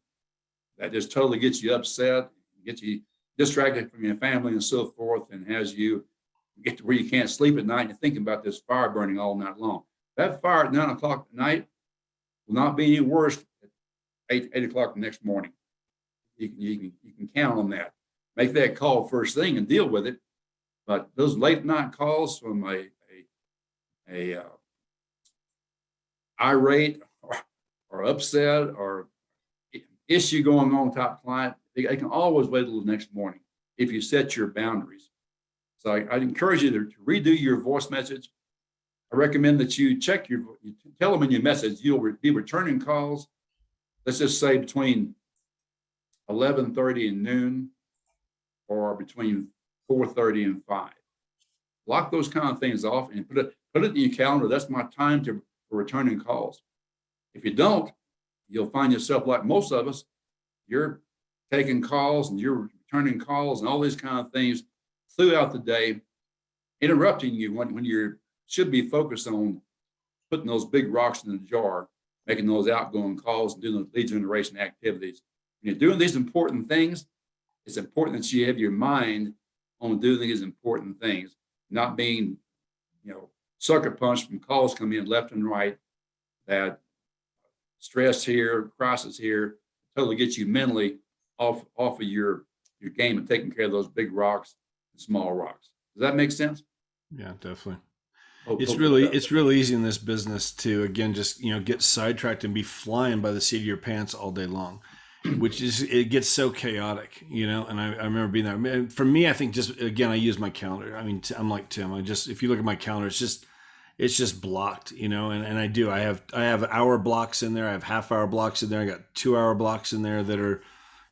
That just totally gets you upset, gets you distracted from your family and so forth, and has you get to where you can't sleep at night and you're thinking about this fire burning all night long. That fire at 9 o'clock at night will not be any worse at 8 o'clock the next morning. You can count on that. Make that call first thing and deal with it. But those late night calls from a irate or upset or issue going on with top client, they can always wait till the next morning if you set your boundaries. So I'd encourage you to redo your voice message. I recommend that you tell them in your message you'll be returning calls. Let's just say between 11:30 and noon, or between 4:30 and 5. Block those kind of things off and put it in your calendar. That's my time for returning calls. If you don't, you'll find yourself like most of us. You're taking calls and you're returning calls and all these kind of things throughout the day, interrupting you when you should be focused on putting those big rocks in the jar, making those outgoing calls and doing those lead generation activities. When you're doing these important things, it's important that you have your mind on doing these important things, not being, sucker punched from calls coming in left and right. That stress here, crisis here, totally gets you mentally off of your game and taking care of those big rocks and small rocks. Does that make sense? Yeah, definitely. It's really easy in this business to, again, just, get sidetracked and be flying by the seat of your pants all day long, which it gets so chaotic, and I remember being there. For me, I think just, again, I use my calendar. I mean, I'm like Tim, if you look at my calendar, it's just blocked, and I have hour blocks in there. I have half-hour blocks in there. I got 2-hour blocks in there that are,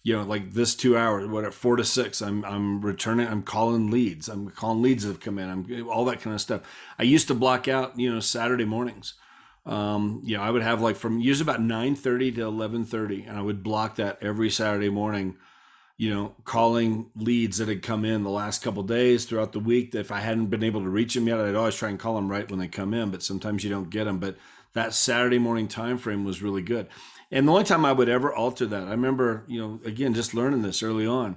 like this 2 hours, whatever, 4 to 6, I'm returning, I'm calling leads. I'm calling leads that have come in. I'm all that kind of stuff. I used to block out, Saturday mornings. I would have usually about 9:30 to 11:30, and I would block that every Saturday morning, calling leads that had come in the last couple of days throughout the week. That if I hadn't been able to reach them yet, I'd always try and call them right when they come in, but sometimes you don't get them. But that Saturday morning time frame was really good. And the only time I would ever alter that, I remember, again, just learning this early on.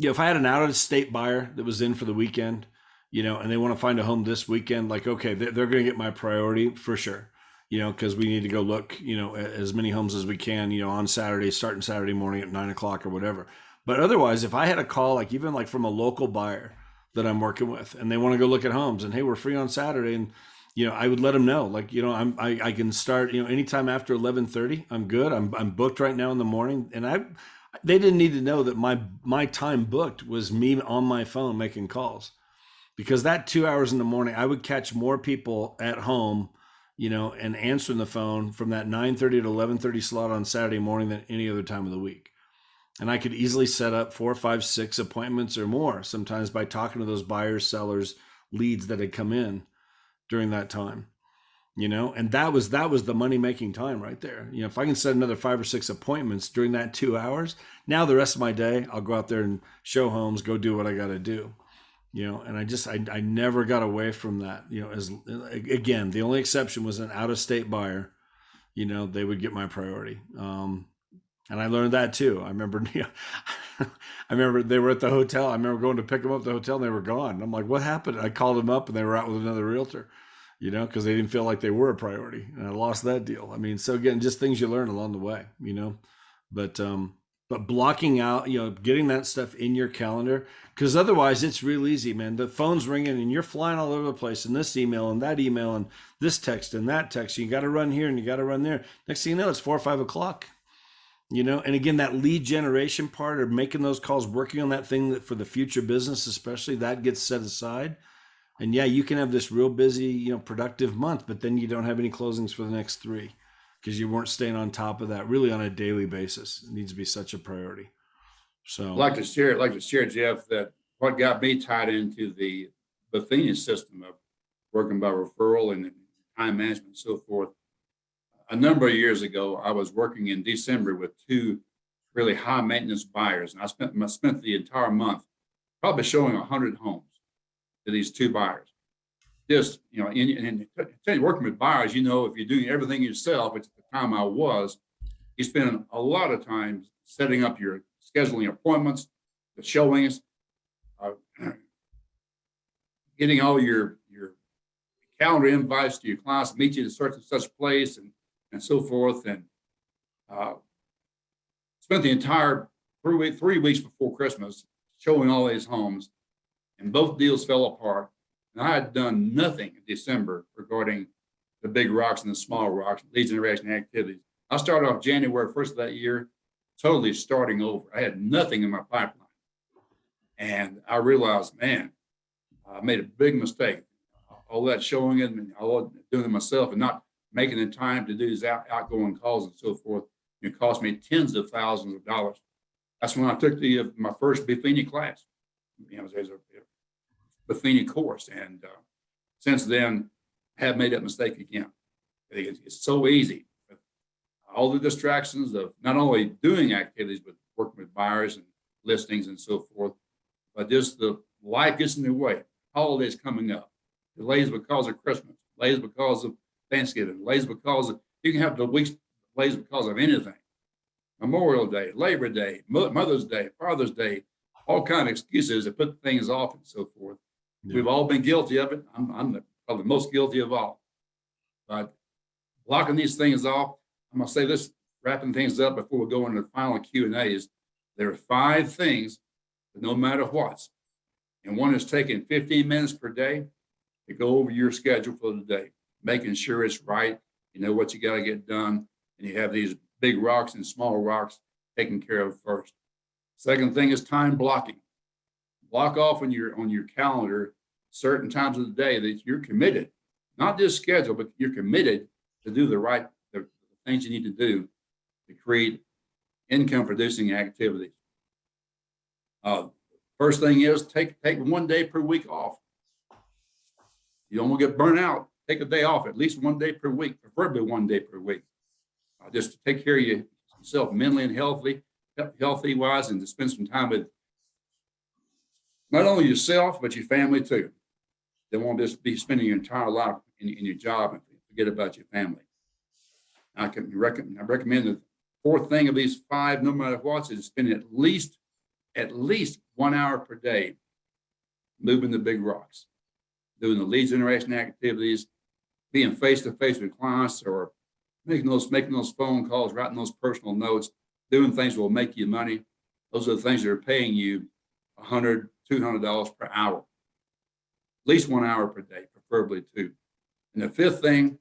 If I had an out-of-state buyer that was in for the weekend, and they want to find a home this weekend, okay, they're going to get my priority for sure, because we need to go look, at as many homes as we can, on Saturday, starting Saturday morning at 9 o'clock or whatever. But otherwise, if I had a call, even from a local buyer that I'm working with, and they want to go look at homes, and hey, we're free on Saturday, and I would let them know, like, I can start, anytime after 11:30, I'm good. I'm booked right now in the morning. And they didn't need to know that my time booked was me on my phone making calls, because that 2 hours in the morning, I would catch more people at home, and answering the phone from that 9:30 to 11:30 slot on Saturday morning than any other time of the week. And I could easily set up 4, 5, 6 appointments or more, sometimes by talking to those buyers, sellers, leads that had come in during that time, and that was the money making time right there. If I can set another 5 or 6 appointments during that 2 hours, now the rest of my day, I'll go out there and show homes, go do what I got to do. And I never got away from that. As again, the only exception was an out of state buyer, they would get my priority. And I learned that too. I remember, I remember they were at the hotel. I remember going to pick them up at the hotel and they were gone. I'm like, what happened? I called them up and they were out with another realtor, because they didn't feel like they were a priority, and I lost that deal. I mean, so again, just things you learn along the way, but blocking out, getting that stuff in your calendar, because otherwise it's real easy, man. The phone's ringing and you're flying all over the place, and this email and that email and this text and that text. You got to run here and you got to run there. Next thing you know, it's 4 or 5 o'clock. And again, that lead generation part, or making those calls, working on that thing that for the future business, especially, that gets set aside. And yeah, you can have this real busy, productive month, but then you don't have any closings for the next 3 because you weren't staying on top of that really on a daily basis. It needs to be such a priority. So I'd like to share, Jeff, that what got me tied into the Buffini system of working by referral and time management and so forth. A number of years ago, I was working in December with 2 really high maintenance buyers, and I spent the entire month probably showing 100 homes to these 2 buyers. Just, and working with buyers, if you're doing everything yourself, which at the time I was, you spend a lot of time setting up your scheduling appointments, the showings, getting all your calendar invites to your clients to meet you at such and such place and so forth. And spent the entire 3 weeks before Christmas showing all these homes, and both deals fell apart. And I had done nothing in December regarding the big rocks and the small rocks, lead generation activities. I started off January 1st of that year, totally starting over. I had nothing in my pipeline. And I realized, man, I made a big mistake. All that showing it and all doing it myself and not making the time to do these outgoing calls and so forth, it cost me tens of thousands of dollars. That's when I took my first Buffini class. There's a Buffini course, and since then, I have made that mistake again. I think it's so easy. All the distractions of not only doing activities, but working with buyers and listings and so forth, but just the life gets in the way. Holidays coming up, delays because of Christmas, delays because of Thanksgiving, delays because of, you can have the weeks delays because of anything. Memorial Day, Labor Day, Mother's Day, Father's Day, all kinds of excuses to put things off and so forth. Yeah. We've all been guilty of it. I'm probably the most guilty of all. But blocking these things off, I'm going to say this, wrapping things up before we go into the final Q&As. There are 5 things that no matter what, and one is taking 15 minutes per day to go over your schedule for the day, making sure it's right. You know what you got to get done, and you have these big rocks and small rocks taken care of first. Second thing is time blocking. Block off on your calendar certain times of the day that you're committed, not just schedule, but you're committed to do the things you need to do to create income producing activities. First thing is take 1 day per week off. You don't want to get burnt out. Take a day off, at least 1 day per week, preferably 1 day per week. Just to take care of yourself mentally and healthy wise, and to spend some time with not only yourself, but your family too. They won't just be spending your entire life in your job and forget about your family. I recommend the 4th thing of these 5, no matter what, is spending at least 1 hour per day moving the big rocks, doing the lead generation activities, being face-to-face with clients, or making those phone calls, writing those personal notes, doing things that will make you money. Those are the things that are paying you $100, $200 per hour. At least 1 hour per day, preferably 2. And the fifth thing,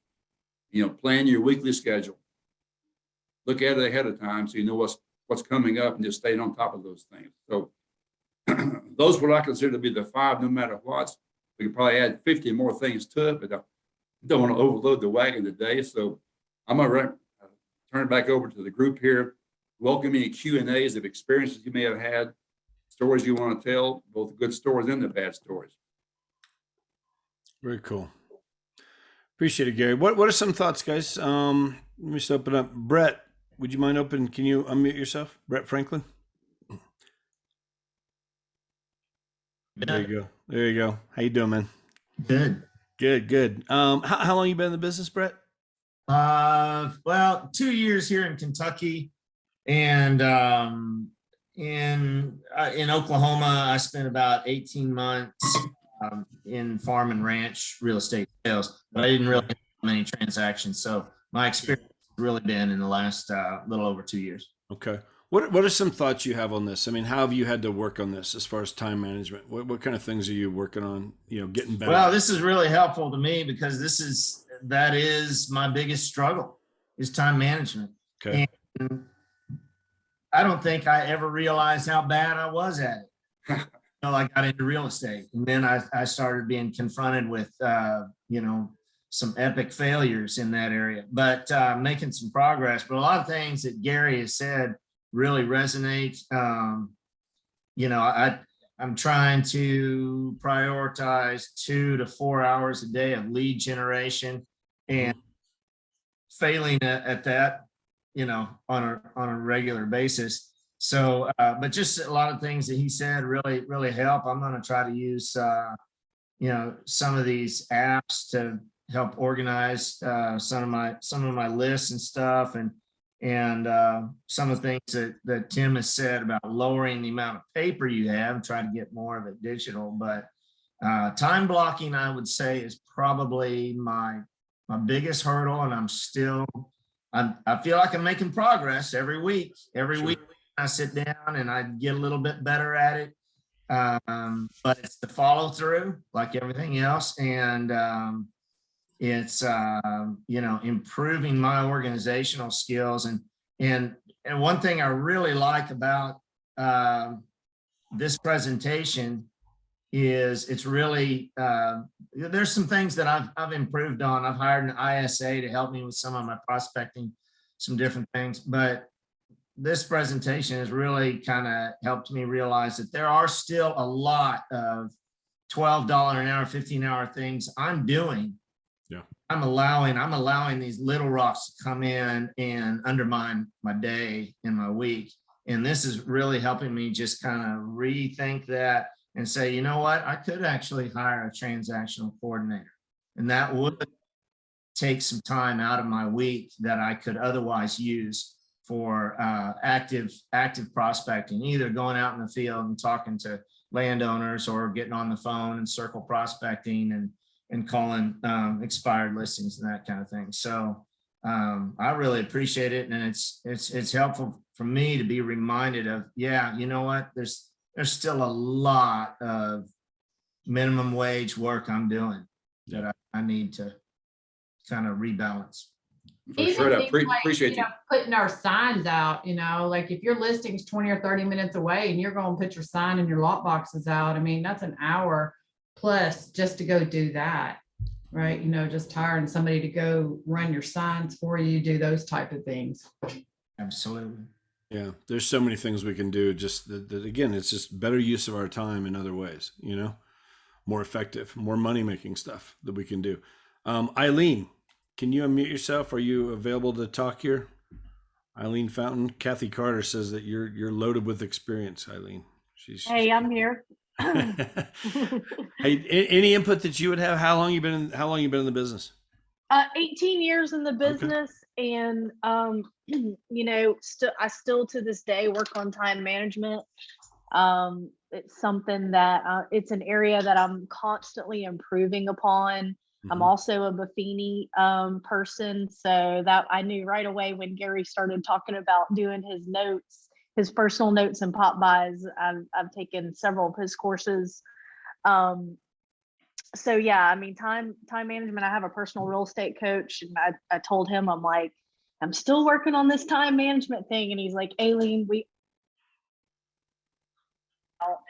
plan your weekly schedule. Look at it ahead of time so you know what's coming up and just stay on top of those things. So those what I consider to be the 5 no matter what. We could probably add 50 more things to it, but I don't want to overload the wagon today. So I'm going to turn it back over to the group here. Welcome any Q&As of experiences you may have had, stories you want to tell, both the good stories and the bad stories. Very cool. Appreciate it, Gary. What are some thoughts, guys? Let me just open up. Brett, would you mind can you unmute yourself? Brett Franklin? There you go. There you go. How you doing, man? Good. Good. How long you been in the business, Brett? Well, 2 years here in Kentucky, and in Oklahoma, I spent about 18 months in farm and ranch real estate sales, but I didn't really have many transactions. So my experience has really been in the last little over 2 years. Okay. What are some thoughts you have on this? I mean, how have you had to work on this as far as time management? What kind of things are you working on, getting better? Well, this is really helpful to me because that is my biggest struggle is time management. Okay. And I don't think I ever realized how bad I was at it. I got into real estate, and then I started being confronted with, some epic failures in that area, but making some progress. But a lot of things that Gary has said really resonate. I'm trying to prioritize 2 to 4 hours a day of lead generation, and failing at that, on a regular basis. So, but just a lot of things that he said really help. I'm going to try to use, some of these apps to help organize some of my lists and stuff, and some of the things that Tim has said about lowering the amount of paper you have, try to get more of it digital. But time blocking, I would say, is probably my biggest hurdle, and I feel like I'm making progress every week. Every week I sit down and I get a little bit better at it. But it's the follow through, like everything else, and it's improving my organizational skills. And one thing I really like about this presentation is it's really there's some things that I've improved on. I've hired an ISA to help me with some of my prospecting, some different things, but this presentation has really kind of helped me realize that there are still a lot of $12 an hour, 15-hour things I'm doing. Yeah. I'm allowing these little rocks to come in and undermine my day and my week. And this is really helping me just kind of rethink that and say, you know what, I could actually hire a transactional coordinator, and that would take some time out of my week that I could otherwise use for active prospecting, either going out in the field and talking to landowners or getting on the phone and circle prospecting and calling expired listings and that kind of thing. So I really appreciate it, and it's helpful for me to be reminded of, you know what, there's still a lot of minimum wage work I'm doing that I need to kind of rebalance. For sure, I appreciate you. Putting our signs out, like if your listing's 20 or 30 minutes away and you're going to put your sign and your lot boxes out, I mean, that's an hour plus just to go do that, right? Just hiring somebody to go run your signs for you, do those type of things. Absolutely. Yeah, there's so many things we can do. Just that again, it's just better use of our time in other ways, more effective, more money-making stuff that we can do. Eileen, can you unmute yourself? Are you available to talk here? Eileen Fountain. Kathy Carter says that you're loaded with experience, Eileen. Hey, I'm here. Hey, any input that you would have? How long you been in the business? 18 years in the business, okay. And I still to this day work on time management. It's something that it's an area that I'm constantly improving upon. I'm also a Buffini person, so that I knew right away when Gary started talking about doing his notes, his personal notes and pop buys. I've taken several of his courses. so yeah, I mean, time management, I have a personal real estate coach, and I told him, I'm like, I'm still working on this time management thing. And he's like, Aileen,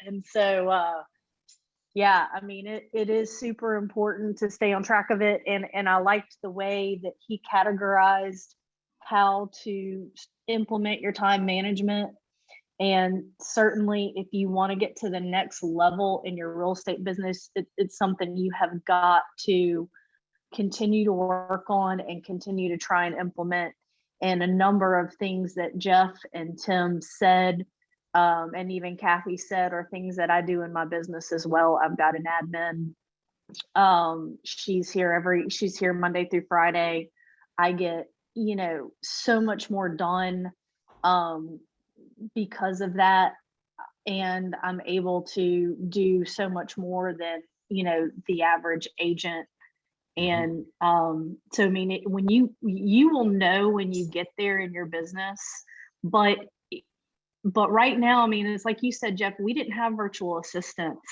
and so, yeah, I mean, it is super important to stay on track of it. And I liked the way that he categorized how to implement your time management. And certainly if you want to get to the next level in your real estate business, it's something you have got to continue to work on and continue to try and implement. And a number of things that Jeff and Tim said, and even Kathy said, are things that I do in my business as well. I've got an admin. She's here Monday through Friday. I get, so much more done because of that. And I'm able to do so much more than, the average agent. And so, I mean, when you will know when you get there in your business, but right now, I mean, it's like you said, Jeff, we didn't have virtual assistants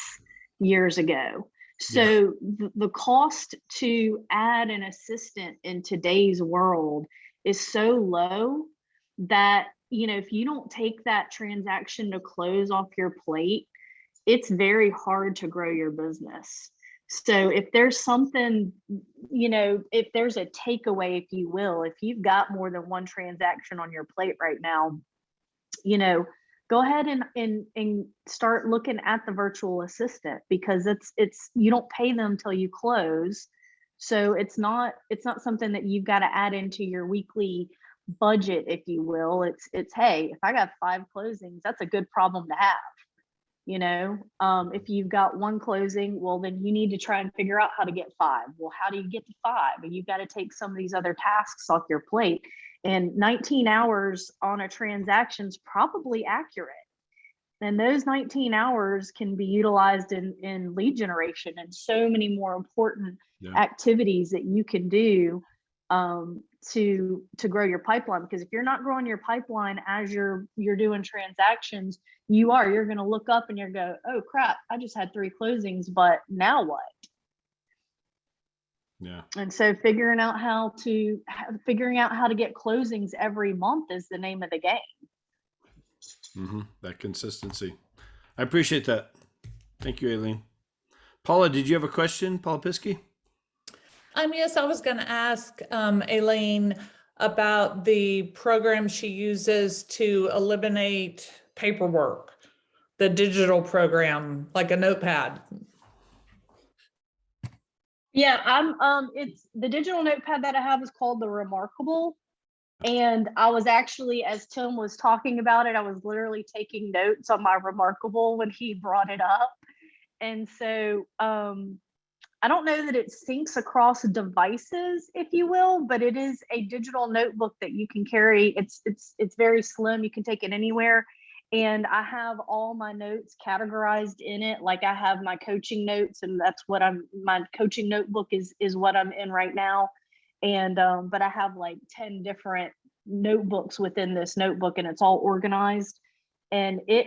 years ago. So the cost to add an assistant in today's world is so low that, if you don't take that transaction to close off your plate, it's very hard to grow your business. So if there's something, if there's a takeaway, if you will, if you've got more than one transaction on your plate right now, go ahead and start looking at the virtual assistant, because it's you don't pay them till you close. So it's not something that you've got to add into your weekly budget, if you will. It's hey, if I got 5 closings, that's a good problem to have. If you've got 1 closing, well, then you need to try and figure out how to get 5. Well, how do you get to 5? And you've got to take some of these other tasks off your plate. And 19 hours on a transaction is probably accurate. And those 19 hours can be utilized in lead generation and so many more important activities that you can do to grow your pipeline. Because if you're not growing your pipeline as you're doing transactions, you're going to look up and you're go, oh crap, I just had 3 closings, but now what? Yeah. And so figuring out how to get closings every month is the name of the game. That consistency. I appreciate that. Thank you, Aileen. Paula, did you have a question? Paula Piskey? Yes, I was going to ask Aileen about the program she uses to eliminate paperwork, the digital program, like a notepad. Yeah, it's the digital notepad that I have is called the Remarkable. And I was actually, as Tim was talking about it, I was literally taking notes on my Remarkable when he brought it up. And so I don't know that it syncs across devices, if you will, but it is a digital notebook that you can carry. It's very slim. You can take it anywhere. And I have all my notes categorized in it. Like I have my coaching notes, and that's what my coaching notebook is what I'm in right now. And, but I have like 10 different notebooks within this notebook, and it's all organized. And it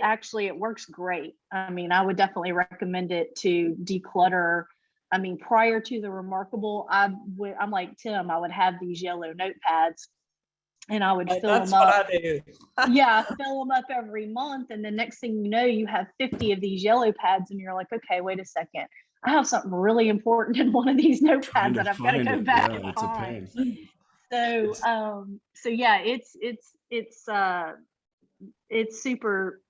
works great. I mean, I would definitely recommend it to declutter. I mean, prior to the Remarkable, I'm like Tim, I would have these yellow notepads and I would fill them up. That's what I do. Yeah, fill them up every month. And the next thing you know, you have 50 of these yellow pads and you're like, okay, wait a second. I have something really important in one of these notepads that I've got to go back and find. So yeah, it's super,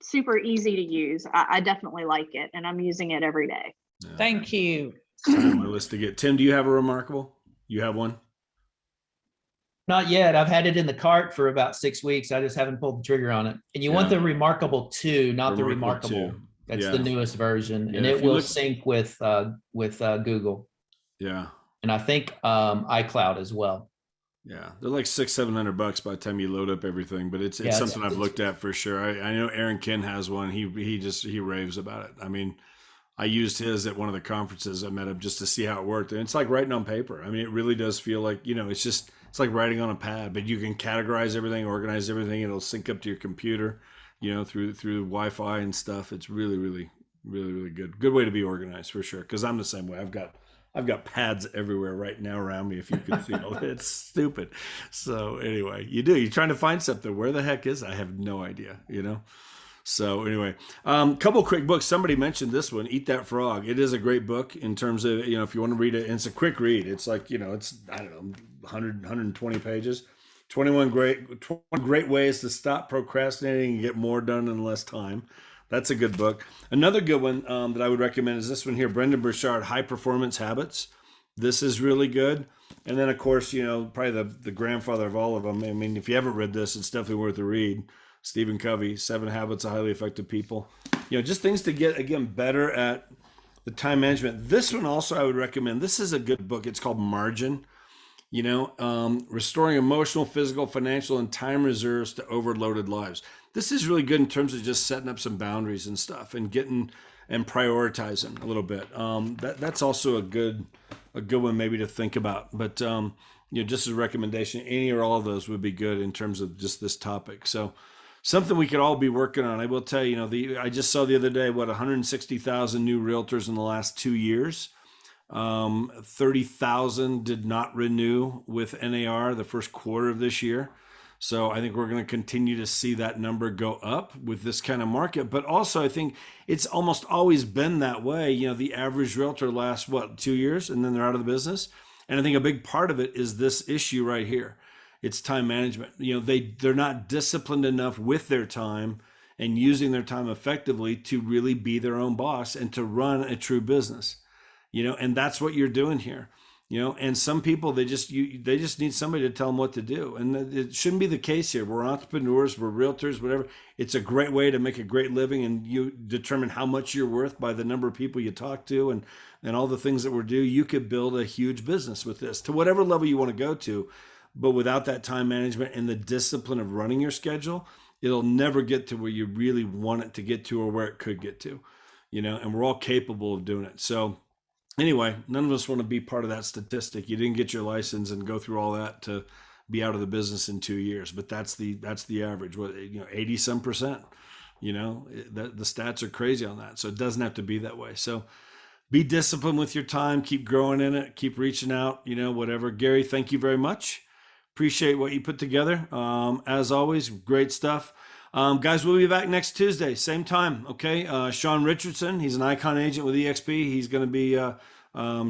super easy to use. I definitely like it, and I'm using it every day. Yeah. Thank you. It's on my list to get. Tim, do you have a Remarkable? You have one? Not yet. I've had it in the cart for about 6 weeks. I just haven't pulled the trigger on it. And you want the Remarkable 2, not the Remarkable. 2. That's the newest version, and if it you will look- sync with Google. Yeah. And I think iCloud as well. Yeah, they're like $600-700 by the time you load up everything, but it's something I've looked at for sure. I know Aaron Ken has one. He raves about it. I mean, I used his at one of the conferences I met him just to see how it worked, and it's like writing on paper. I mean, it really does feel like it's like writing on a pad, but you can categorize everything, organize everything. It'll sync up to your computer, through Wi-Fi and stuff. It's really, really Really, really good. Good way to be organized for sure. Because I'm the same way. I've got pads everywhere right now around me. If you could see all it's stupid. So anyway, you're trying to find something. Where the heck is it? I have no idea. So anyway, couple quick books. Somebody mentioned this one, Eat That Frog. It is a great book in terms of, if you want to read it, and it's a quick read. It's like, it's, I don't know, 120 pages, 20 great ways to stop procrastinating and get more done in less time. That's a good book. Another good one that I would recommend is this one here, Brendan Burchard, High Performance Habits. This is really good. And then, of course, probably the grandfather of all of them. I mean, if you haven't read this, it's definitely worth a read. Stephen Covey, 7 Habits of Highly Effective People. Just things to get, again, better at the time management. This one also I would recommend. This is a good book. It's called Margin. Restoring emotional, physical, financial, and time reserves to overloaded lives. This is really good in terms of just setting up some boundaries and stuff and getting and prioritizing a little bit. That's also a good one maybe to think about. But just as a recommendation, any or all of those would be good in terms of just this topic. So something we could all be working on. I will tell you, I just saw the other day, 160,000 new realtors in the last 2 years. 30,000 did not renew with NAR the first quarter of this year. So I think we're going to continue to see that number go up with this kind of market. But also I think it's almost always been that way. The average realtor lasts 2 years and then they're out of the business. And I think a big part of it is this issue right here. It's time management. They're not disciplined enough with their time and using their time effectively to really be their own boss and to run a true business. And that's what you're doing here. And some people, they just need somebody to tell them what to do. And it shouldn't be the case here. We're entrepreneurs, we're realtors, whatever. It's a great way to make a great living, and you determine how much you're worth by the number of people you talk to and all the things that we do. You could build a huge business with this to whatever level you want to go to. But without that time management and the discipline of running your schedule, it'll never get to where you really want it to get to or where it could get to, and we're all capable of doing it. So anyway, none of us want to be part of that statistic. You didn't get your license and go through all that to be out of the business in 2 years, but that's the average. 80 some percent, the stats are crazy on that. So it doesn't have to be that way. So be disciplined with your time, keep growing in it, keep reaching out, whatever. Gary, thank you very much. Appreciate what you put together. As always, great stuff. Guys, we'll be back next Tuesday, same time. Okay. Sean Richardson, he's an Icon agent with EXP. He's going to be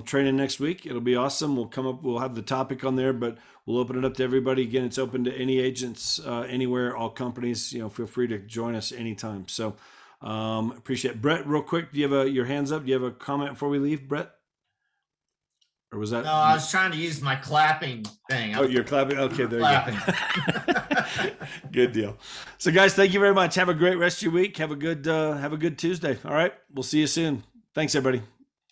training next week. It'll be awesome. We'll have the topic on there, but we'll open it up to everybody. Again, it's open to any agents anywhere, all companies. Feel free to join us anytime. So appreciate it. Brett, real quick, do you have your hands up? Do you have a comment before we leave, Brett? Or was that? No, I was trying to use my clapping thing. Oh, you're clapping? Okay, there clapping. you go. Good deal. So guys, thank you very much. Have a great rest of your week. Have a good Tuesday. All right. We'll see you soon. Thanks, everybody.